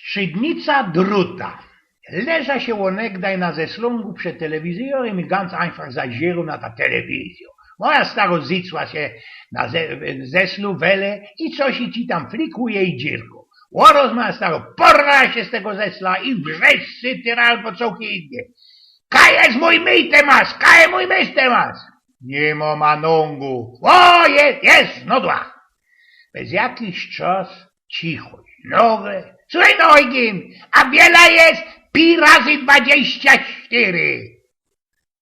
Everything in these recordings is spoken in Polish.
Szydnica druta. Leża się onegdaj na zeslągu przed telewizorem i ganz einfach zajrzał na ta telewizję. Moja starozicła się na zeslu wele i coś ci tam flikuje i dzirko. Łoros moja staro porra się z tego zesla i wrzeszczy tyral po całkiem innie. Kaj jest mój myjtemas, kaj mój myjtemas. Nie ma manongu. O, jest, no dwa. Bez jakiś czas cichość. Nowe. Słuchaj, Nojgin, a wiela jest pi razy 24.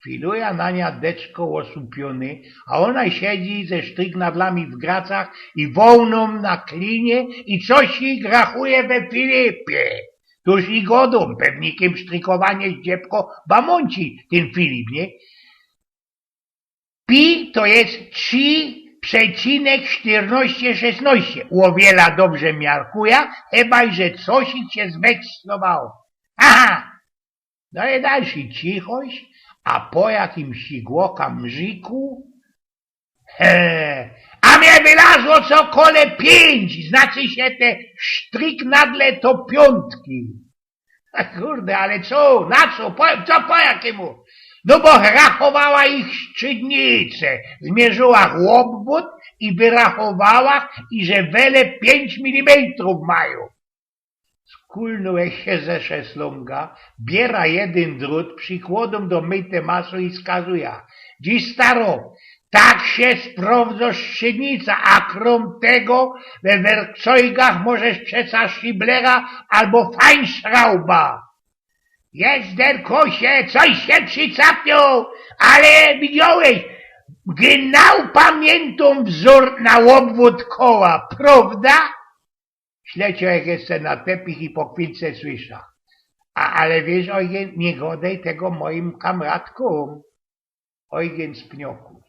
Chwiluje na nia deczko osłupiony, a ona siedzi ze sztrygnadlami w gracach i wołną na klinie i coś jej grachuje we Filipie. Tuż i godą pewnikiem sztrykowanie dziebko bamonci ten Filip, nie? Pi to jest 3,1416. O wiele dobrze miarkuje, chyba że coś się zwekslowało. Aha! No i dalszy cichość, a po jakimś mrziku a mnie wylazło co kole 5, znaczy się te sztryknadle to piątki. A kurde, ale co, na co, co po jakiemu? No bo rachowała ich szczytnicę, zmierzyła łobwód i wyrachowała, i że wele 5 milimetrów mają. Skulnąłeś się ze szesląga, biera jeden drut, przykładem do myjte maso i skazuje. Dziś staro, tak się sprawdza szczytnica, a krom tego we werkzojgach możesz przeca szyblera albo feinschrauba. Jest der kosie, coś się przycapił, ale widziałeś, genau pamiętam wzór na obwód koła, prawda? Śleciał jak jeszcze na tepich i po chwilce słysza. Ale wiesz, Eugen, nie godaj tego moim kamratkom. Eugen z pnioku.